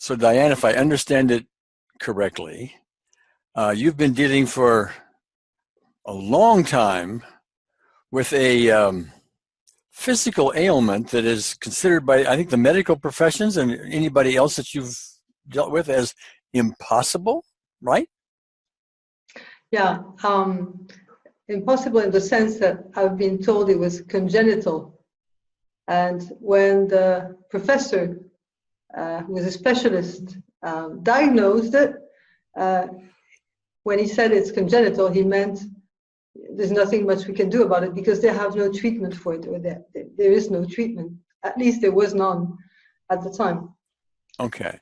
So Diane, if I understand it correctly, you've been dealing for a long time with a physical ailment that is considered by, I think, the medical professions and anybody else that you've dealt with as impossible, right? Yeah, impossible in the sense that I've been told it was congenital. And when the professor, who was a specialist, diagnosed it, when he said it's congenital, he meant there's nothing much we can do about it because they have no treatment for it, or there is no treatment. At least there was none at the time. Okay.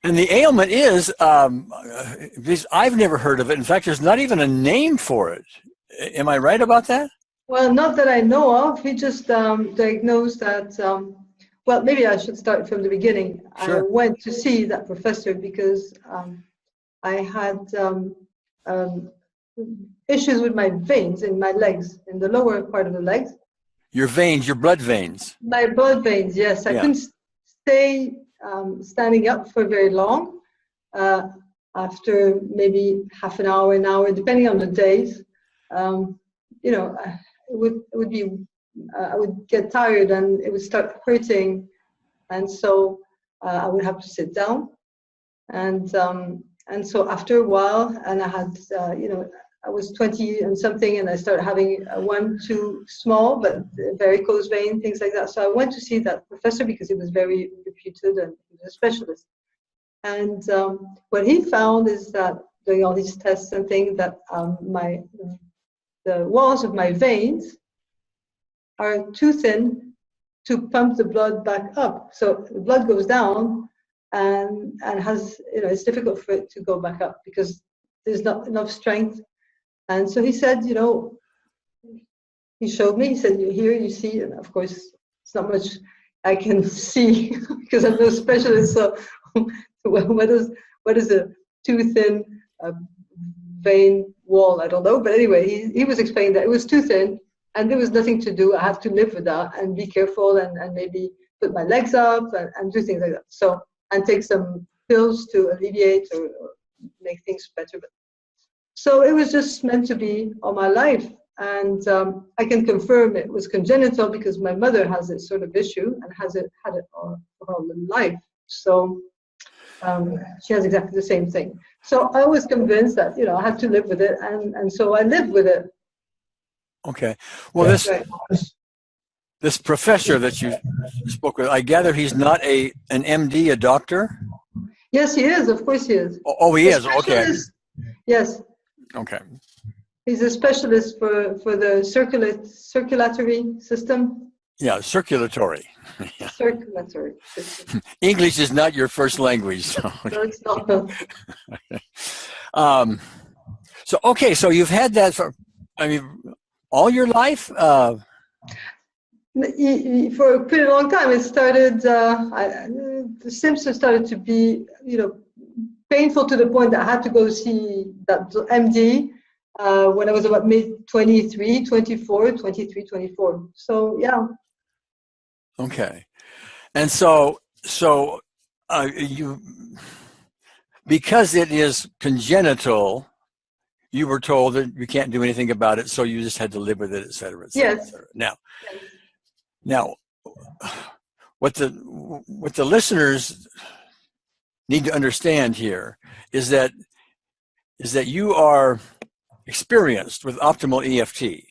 And the ailment is, I've never heard of it. In fact, there's not even a name for it. Am I right about that? Well, not that I know of. He just diagnosed that, well, maybe I should start from the beginning. Sure. I went to see that professor because I had issues with my veins in my legs, in the lower part of the legs. Your veins, your blood veins. My blood veins, yes. I couldn't stay standing up for very long. After maybe half an hour, depending on the days, it would be, I would get tired and it would start hurting, and so I would have to sit down. And so after a while, and I had, I was 20 and something, and I started having one too small, but varicose vein, things like that. So I went to see that professor because he was very reputed and he was a specialist. And what he found is that doing all these tests and things, that the walls of my veins are too thin to pump the blood back up. So the blood goes down and has, it's difficult for it to go back up because there's not enough strength. And so he said, he showed me, he said, here you see, and of course it's not much I can see because I'm no specialist. So what is a too thin vein wall? I don't know. But anyway, he was explaining that it was too thin and there was nothing to do. I have to live with that and be careful and maybe put my legs up and do things like that. So, and take some pills to alleviate or make things better. So it was just meant to be all my life. And I can confirm it was congenital because my mother has this sort of issue and had it all her life. So she has exactly the same thing. So I was convinced that, I had to live with it. And so I lived with it. Okay. Well, this professor that you spoke with, I gather he's not an MD, a doctor? Yes, he is. Of course he is. Oh, he is. Okay. Yes. Okay. He's a specialist for the circulatory system. Yeah, circulatory. Yeah. Circulatory system. English is not your first language. So. No, it's not. So you've had that for, all your life? For a pretty long time. It started, the symptoms started to be, painful to the point that I had to go see that MD when I was about mid-23, 24. So, yeah. Okay. And so because it is congenital, you were told that you can't do anything about it, so you just had to live with it, et cetera, et cetera, yes. et cetera. Now, what the listeners need to understand here is that you are experienced with optimal EFT.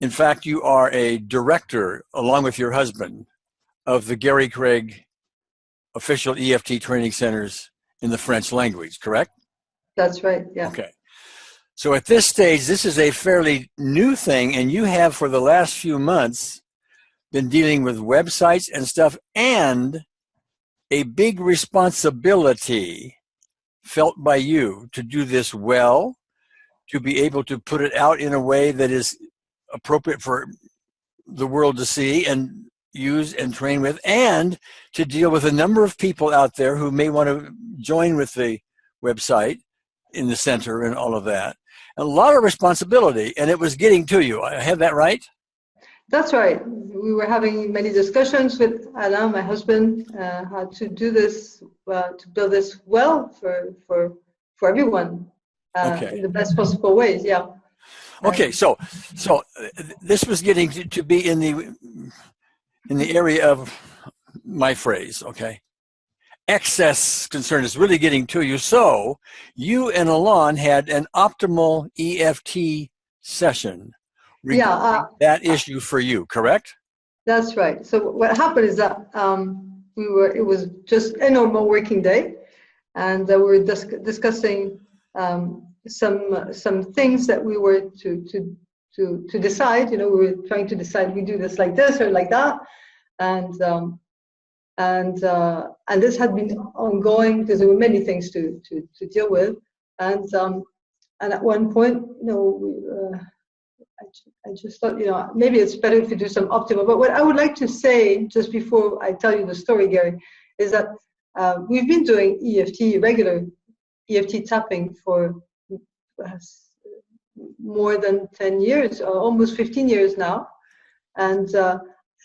In fact, you are a director, along with your husband, of the Gary Craig official EFT training centers in the French language, correct? That's right, yeah. Okay. So at this stage, this is a fairly new thing, and you have, for the last few months, been dealing with websites and stuff, and a big responsibility felt by you to do this well, to be able to put it out in a way that is appropriate for the world to see and use and train with, and to deal with a number of people out there who may want to join with the website in the center and all of that. A lot of responsibility, and it was getting to you. I have that right? That's right. We were having many discussions with Alain, my husband, how to do this, to build this well for everyone Okay. in the best possible ways. Yeah. Okay. So this was getting to be in the area of my phrase. Okay. Excess concern is really getting to you. So you and Alain had an optimal EFT session regarding that issue for you, correct? That's right. So what happened is that it was just a normal working day, and we were discussing some things that we were to decide. You know, we were trying to decide we do this like this or like that, and this had been ongoing because there were many things to deal with, and at one point, you know, I just thought, you know, maybe it's better if you do some optimal. But what I would like to say, just before I tell you the story, Gary, is that we've been doing regular EFT tapping for more than 10 years, or almost 15 years now. And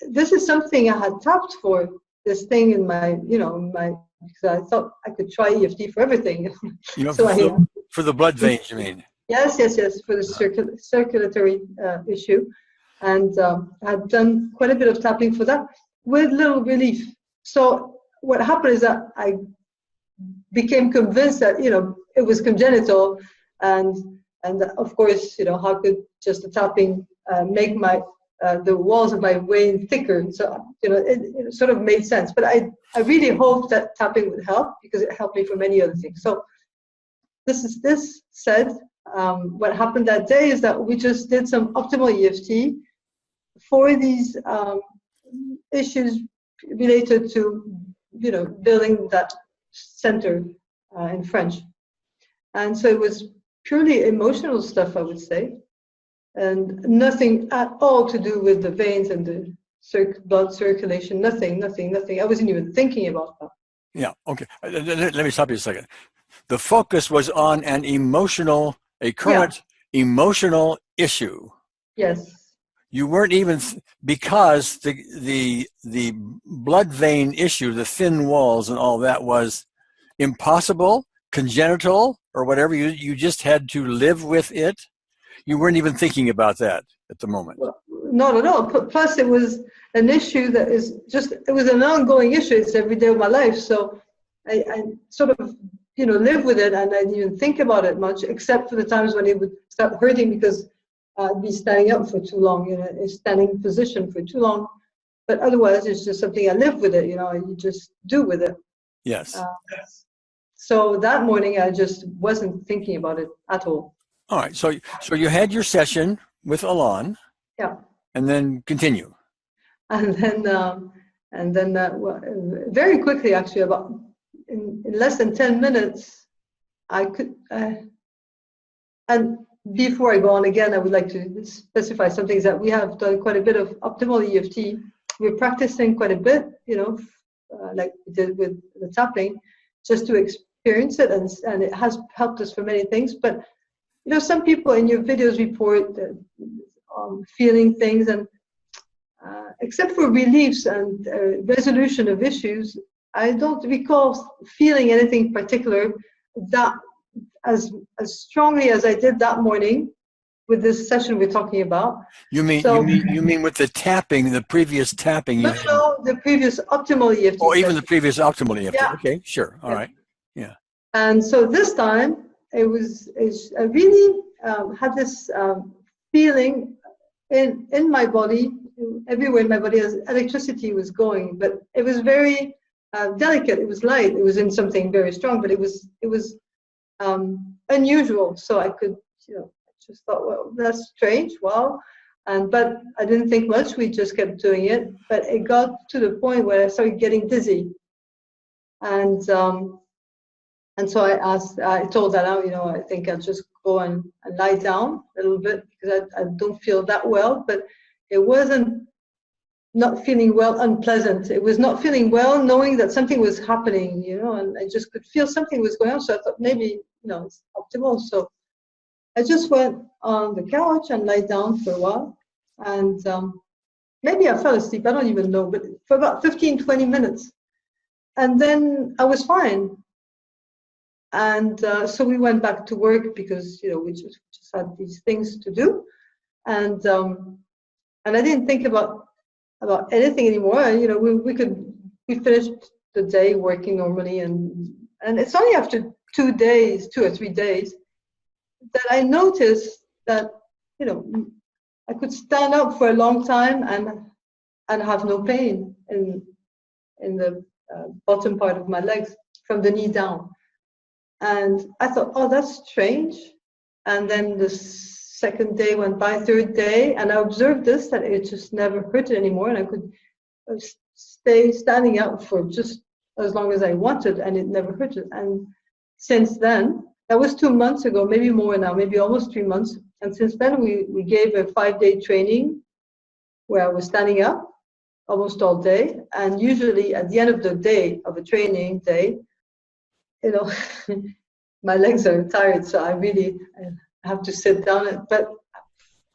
this is something I had tapped for, this thing in my, because I thought I could try EFT for everything. You know, for the blood veins, you mean? Yes, for the circulatory issue. And I had done quite a bit of tapping for that with little relief. So what happened is that I became convinced that, you know, it was congenital, and of course, you know, how could just the tapping make the walls of my vein thicker? So, you know, it sort of made sense. But I really hoped that tapping would help, because it helped me for many other things. So this said, what happened that day is that we just did some optimal EFT for these issues related to, you know, building that center in French. And so it was purely emotional stuff, I would say, and nothing at all to do with the veins and the blood circulation. Nothing. I wasn't even thinking about that. Yeah. Okay. Let me stop you a second. The focus was on a current emotional issue. Yes. You weren't even because the blood vein issue, the thin walls and all that, was impossible, congenital, or whatever. You just had to live with it. You weren't even thinking about that at the moment. Well, not at all. Plus, it was an issue that it was an ongoing issue. It's every day of my life. So I sort of, you know, live with it, and I didn't even think about it much, except for the times when it would start hurting because I'd be standing up for too long, you know, a standing position for too long. But otherwise, it's just something I live with it, you know, you just do with it. Yes. So that morning, I just wasn't thinking about it at all. All right. So you had your session with Alain. Yeah. And then continue. And then very quickly, actually, about in less than 10 minutes, I could. And before I go on again, I would like to specify some things that we have done quite a bit of optimal EFT. We're practicing quite a bit, you know, like we did with the tapping, just to experience it, and it has helped us for many things. But you know, some people in your videos report feeling things, and except for reliefs and resolution of issues, I don't recall feeling anything particular that as strongly as I did that morning with this session we're talking about. You mean with the tapping, the previous tapping? No, the previous optimal EFT. Or even the previous optimal EFT. Yeah. Okay, sure. All right. Yeah. And so this time I really had this feeling in my body, everywhere in my body, as electricity was going, but it was very delicate. It was light. It was in something very strong, but it was unusual. So I could, you know, just thought, well, that's strange. Wow. But I didn't think much. We just kept doing it. But it got to the point where I started getting dizzy, and so I told Alain, you know, I think I'll just go and lie down a little bit because I don't feel that well. But it wasn't not feeling well unpleasant. It was not feeling well knowing that something was happening, you know, and I just could feel something was going on. So I thought maybe, you know, it's optimal. So I just went on the couch and lay down for a while. And maybe I fell asleep, I don't even know, but for about 15, 20 minutes. And then I was fine. And so we went back to work because, we just had these things to do. And I didn't think about anything anymore. We finished the day working normally, and it's only after 2 or 3 days, that I noticed that, I could stand up for a long time and have no pain in the bottom part of my legs from the knee down. And I thought, oh, that's strange. And then the second day went by, third day, and I observed this, that it just never hurted anymore, and I could stay standing up for just as long as I wanted, and it never hurted. And since then, that was 2 months ago, maybe more now, maybe almost 3 months. And since then, we gave a 5-day training where I was standing up almost all day. And usually at the end of the day, of a training day, my legs are tired, so I have to sit down. But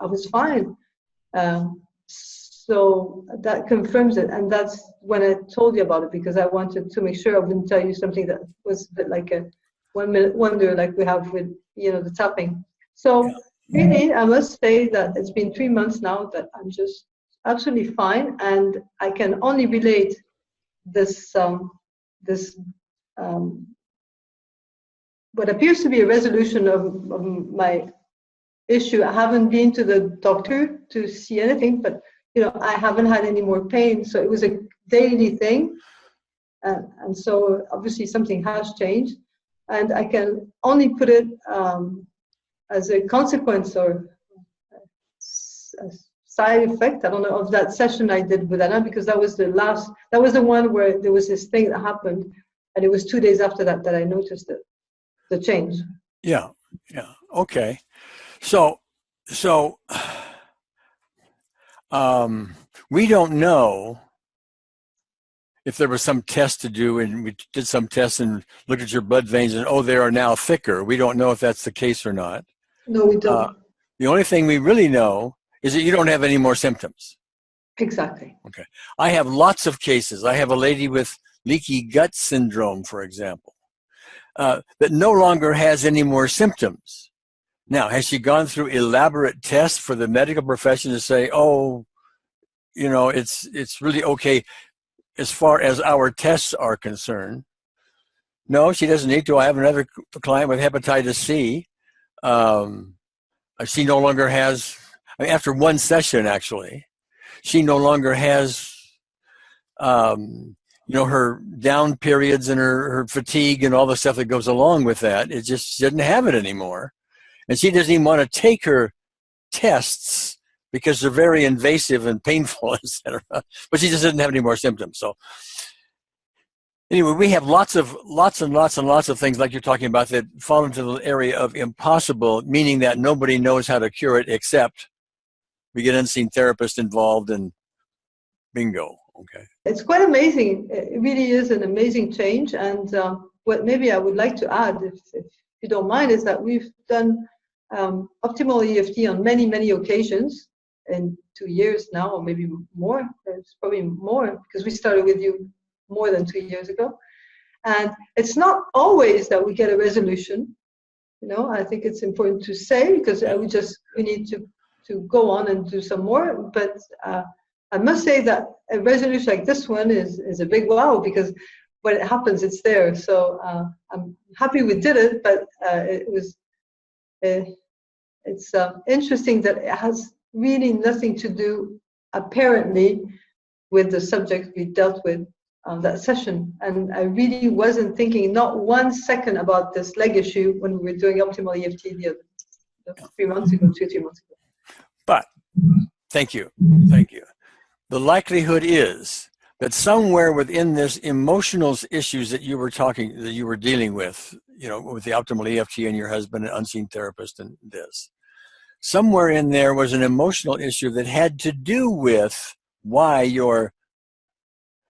I was fine. So that confirms it. And that's when I told you about it, because I wanted to make sure I wouldn't tell you something that was a bit like a 1 minute wonder, like we have with, the tapping. So really, I must say that it's been 3 months now that I'm just absolutely fine. And I can only relate this, what appears to be a resolution of my issue. I haven't been to the doctor to see anything, but I haven't had any more pain. So it was a daily thing. And so obviously something has changed. And I can only put it as a consequence or a side effect, I don't know, of that session I did with Anna, because that was the one where there was this thing that happened. And it was 2 days after that I noticed it. The change. Yeah. Okay. So we don't know if there was some test to do, and we did some tests and looked at your blood veins and, they are now thicker. We don't know if that's the case or not. No, we don't. The only thing we really know is that you don't have any more symptoms. Exactly. Okay. I have lots of cases. I have a lady with leaky gut syndrome, for example, that no longer has any more symptoms. Now, has she gone through elaborate tests for the medical profession to say, it's really okay as far as our tests are concerned? No, she doesn't need to. I have another client with hepatitis C. She no longer has, after one session, actually, she no longer has her down periods and her fatigue and all the stuff that goes along with that. It just, she doesn't have it anymore. And she doesn't even want to take her tests because they're very invasive and painful, etc. But she just doesn't have any more symptoms. So anyway, we have lots and lots of things like you're talking about that fall into the area of impossible, meaning that nobody knows how to cure it except we get unseen therapists involved and bingo. Okay. It's quite amazing. It really is an amazing change. And what maybe I would like to add, if you don't mind, is that we've done optimal EFT on many, many occasions in 2 years now, or maybe more. It's probably more because we started with you more than 2 years ago. And it's not always that we get a resolution. I think it's important to say, because we need to go on and do some more. But I must say that a resolution like this one is a big wow, because when it happens, it's there. So I'm happy we did it, but it's interesting that it has really nothing to do, apparently, with the subject we dealt with on that session. And I really wasn't thinking, not 1 second, about this leg issue when we were doing optimal EFT the 3 months ago, 2-3 months ago. But thank you. The likelihood is that somewhere within this emotional issues that you were dealing with, with the optimal EFT and your husband, an unseen therapist, and this, somewhere in there was an emotional issue that had to do with why your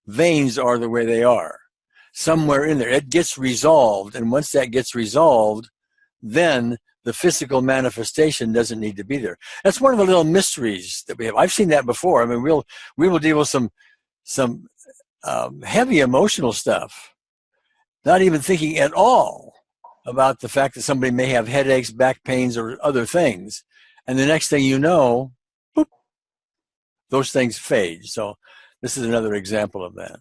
veins are the way they are. Somewhere in there, it gets resolved, and once that gets resolved, then the physical manifestation doesn't need to be there. That's one of the little mysteries that we have. I've seen that before. I mean, we will deal with some heavy emotional stuff, not even thinking at all about the fact that somebody may have headaches, back pains, or other things. And the next thing you know, boop, those things fade. So this is another example of that.